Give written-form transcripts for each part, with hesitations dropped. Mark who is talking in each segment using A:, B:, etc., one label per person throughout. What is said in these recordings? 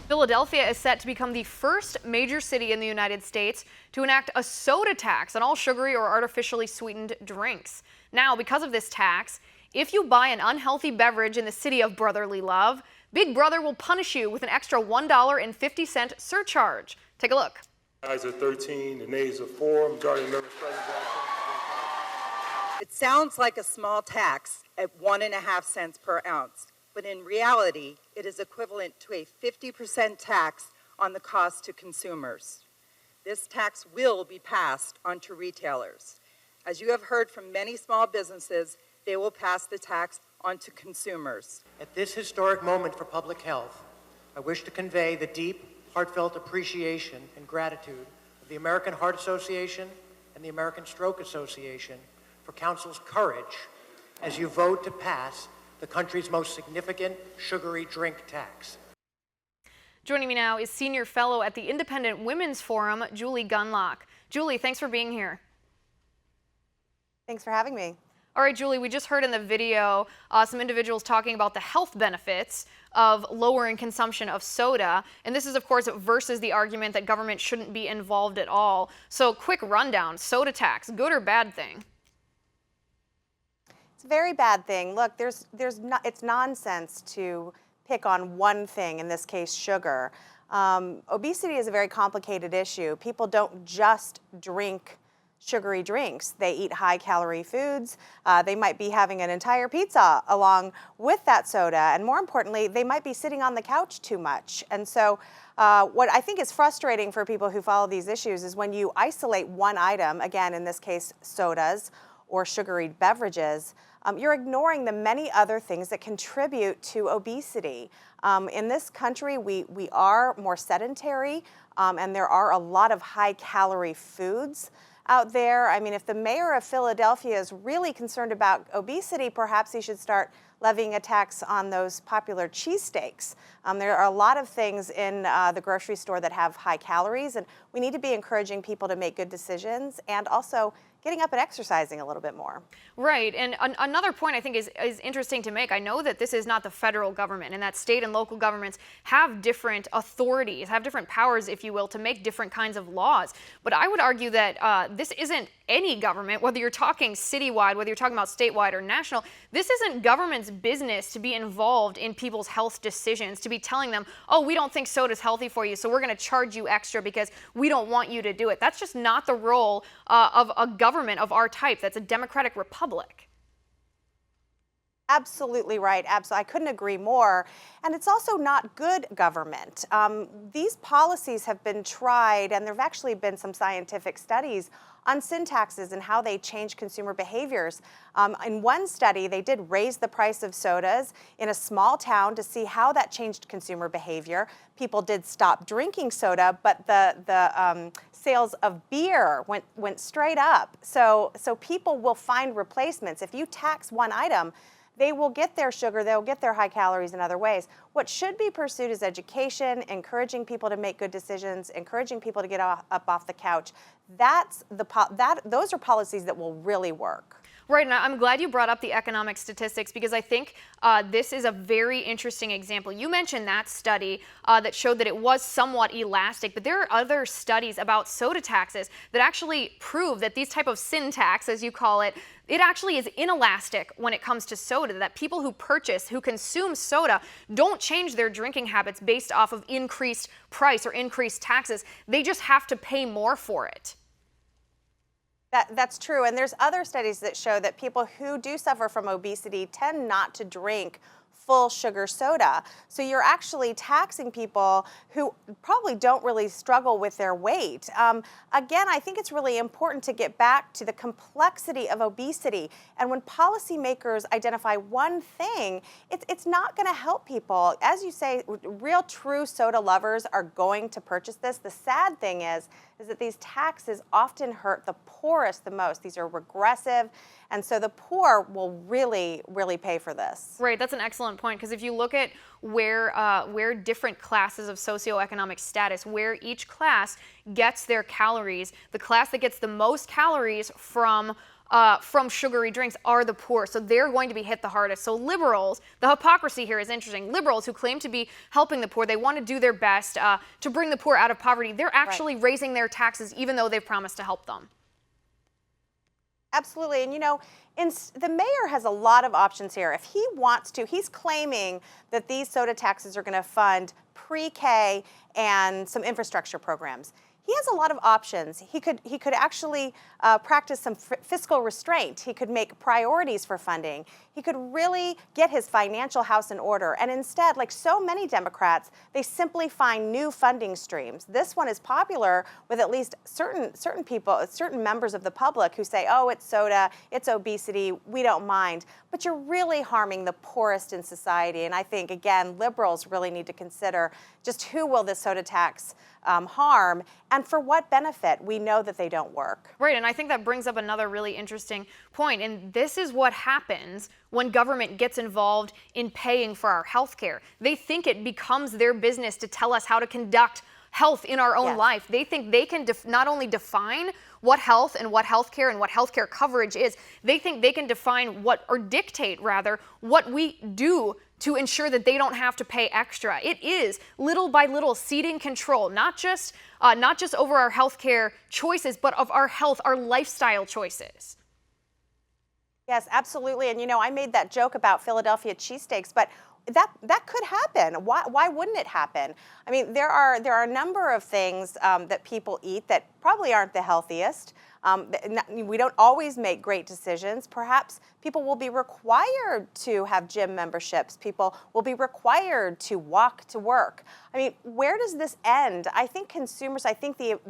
A: Philadelphia is set to become the first major city in the United States to enact a soda tax on all sugary or artificially sweetened drinks. Now, because of this tax, if you buy an unhealthy beverage in the city of brotherly love, Big Brother will punish you with an extra $1.50 surcharge. Take a look.
B: Ayes are 13, the nays are 4. Majority of members present.
C: It sounds like a small tax at 1.5 cents per ounce, but in reality, it is equivalent to a 50% tax on the cost to consumers. This tax will be passed on to retailers. As you have heard from many small businesses, they will pass the tax on to consumers.
D: At this historic moment for public health, I wish to convey the deep, heartfelt appreciation and gratitude of the American Heart Association and the American Stroke Association for Council's courage as you vote to pass the country's most significant sugary drink tax.
A: Joining me now is Senior Fellow at the Independent Women's Forum, Julie Gunlock. Julie, thanks for being here.
E: Thanks for having me.
A: All right, Julie, we just heard in the video some individuals talking about the health benefits of lowering consumption of soda. And this is, of course, versus the argument that government shouldn't be involved at all. So quick rundown, soda tax, good or bad thing?
E: It's a very bad thing. Look, it's nonsense to pick on one thing, in this case, sugar. Obesity is a very complicated issue. People don't just drink sugary drinks. They eat high-calorie foods. They might be having an entire pizza along with that soda. And more importantly, they might be sitting on the couch too much. And so what I think is frustrating for people who follow these issues is when you isolate one item, again, in this case, sodas or sugary beverages, you're ignoring the many other things that contribute to obesity. In this country, we are more sedentary, and there are a lot of high-calorie foods out there. I mean, if the mayor of Philadelphia is really concerned about obesity, perhaps he should start levying a tax on those popular cheesesteaks. There are a lot of things in the grocery store that have high calories, and we need to be encouraging people to make good decisions and also getting up and exercising a little bit more.
A: Right, and another point I think is interesting to make. I know that this is not the federal government, and that state and local governments have different authorities, have different powers, if you will, to make different kinds of laws. But I would argue that this isn't any government, whether you're talking citywide, whether you're talking about statewide or national. This isn't government's business to be involved in people's health decisions, to be telling them, oh, we don't think soda's healthy for you, so we're going to charge you extra because we don't want you to do it. That's just not the role of a government of our type. That's a democratic republic.
E: Absolutely right. Absolutely. I couldn't agree more. And it's also not good government. These policies have been tried, and there have actually been some scientific studies on sin taxes and how they change consumer behaviors. In one study, they did raise the price of sodas in a small town to see how that changed consumer behavior. People did stop drinking soda, but the sales of beer went straight up. So people will find replacements. If you tax one item, they will get their sugar, they'll get their high calories in other ways. What should be pursued is education, encouraging people to make good decisions, encouraging people to get up off the couch. Those are policies that will really work.
A: Right, and I'm glad you brought up the economic statistics because I think this is a very interesting example. You mentioned that study that showed that it was somewhat elastic, but there are other studies about soda taxes that actually prove that these type of sin tax, as you call it, it actually is inelastic when it comes to soda, that people who consume soda don't change their drinking habits based off of increased price or increased taxes. They just have to pay more for it.
E: That's true, and there's other studies that show that people who do suffer from obesity tend not to drink full sugar soda. So you're actually taxing people who probably don't really struggle with their weight. Again, I think it's really important to get back to the complexity of obesity. And when policymakers identify one thing, it's not going to help people. As you say, real true soda lovers are going to purchase this. The sad thing is that these taxes often hurt the poorest the most. These are regressive, and so the poor will really, really pay for this.
A: Right, that's an excellent point, because if you look at where different classes of socioeconomic status, where each class gets their calories, the class that gets the most calories from from sugary drinks are the poor. So they're going to be hit the hardest. So liberals, the hypocrisy here is interesting. Liberals who claim to be helping the poor, they want to do their best to bring the poor out of poverty. They're actually raising their taxes even though they've promised to help them.
E: Absolutely. And the mayor has a lot of options here. If he wants to, he's claiming that these soda taxes are going to fund pre-K and some infrastructure programs. He has a lot of options. He could actually practice some fiscal restraint. He could make priorities for funding. He could really get his financial house in order. And instead, like so many Democrats, they simply find new funding streams. This one is popular with at least certain people, certain members of the public who say, oh, it's soda, it's obesity, we don't mind. But you're really harming the poorest in society. And I think, again, liberals really need to consider just who will this soda tax harm, and for what benefit. We know that they don't work.
A: Right, and I think that brings up another really interesting point, and this is what happens when government gets involved in paying for our health care. They think it becomes their business to tell us how to conduct health in our own life. They think they can not only define what health and what healthcare and what healthcare coverage is, they think they can define or dictate rather, what we do to ensure that they don't have to pay extra. It is little by little ceding control, not just over our healthcare choices, but of our health, our lifestyle choices.
E: Yes, absolutely. And I made that joke about Philadelphia cheesesteaks, but that could happen. Why wouldn't it happen? I mean, there are a number of things that people eat that probably aren't the healthiest. We don't always make great decisions. Perhaps people will be required to have gym memberships. People will be required to walk to work. I mean, where does this end? I think consumers, I think the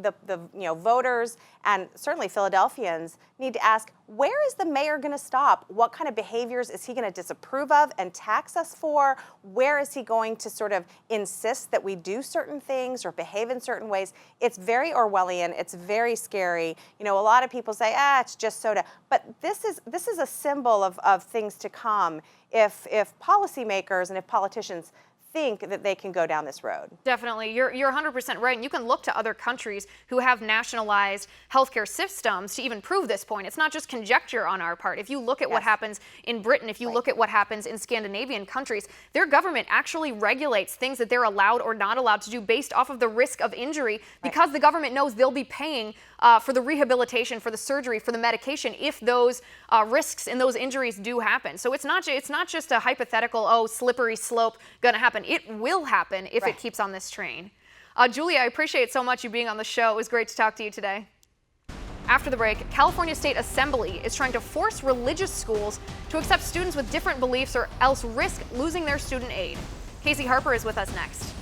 E: voters and certainly Philadelphians need to ask, where is the mayor going to stop? What kind of behaviors is he going to disapprove of and tax us for? Where is he going to sort of insist that we do certain things or behave in certain ways? It's very Orwellian. It's very scary. A lot of people say, it's just soda. But this is a symbol of things to come if policymakers and if politicians think that they can go down this road.
A: Definitely. You're 100% right. And you can look to other countries who have nationalized healthcare systems to even prove this point. It's not just conjecture on our part. If you look at what happens in Britain, if you look at what happens in Scandinavian countries, their government actually regulates things that they're allowed or not allowed to do based off of the risk of injury because the government knows they'll be paying for the rehabilitation, for the surgery, for the medication if those risks and those injuries do happen. So it's not just a hypothetical, slippery slope gonna happen. It will happen if it keeps on this train. Julia, I appreciate so much you being on the show. It was great to talk to you today. After the break, California State Assembly is trying to force religious schools to accept students with different beliefs or else risk losing their student aid. Casey Harper is with us next.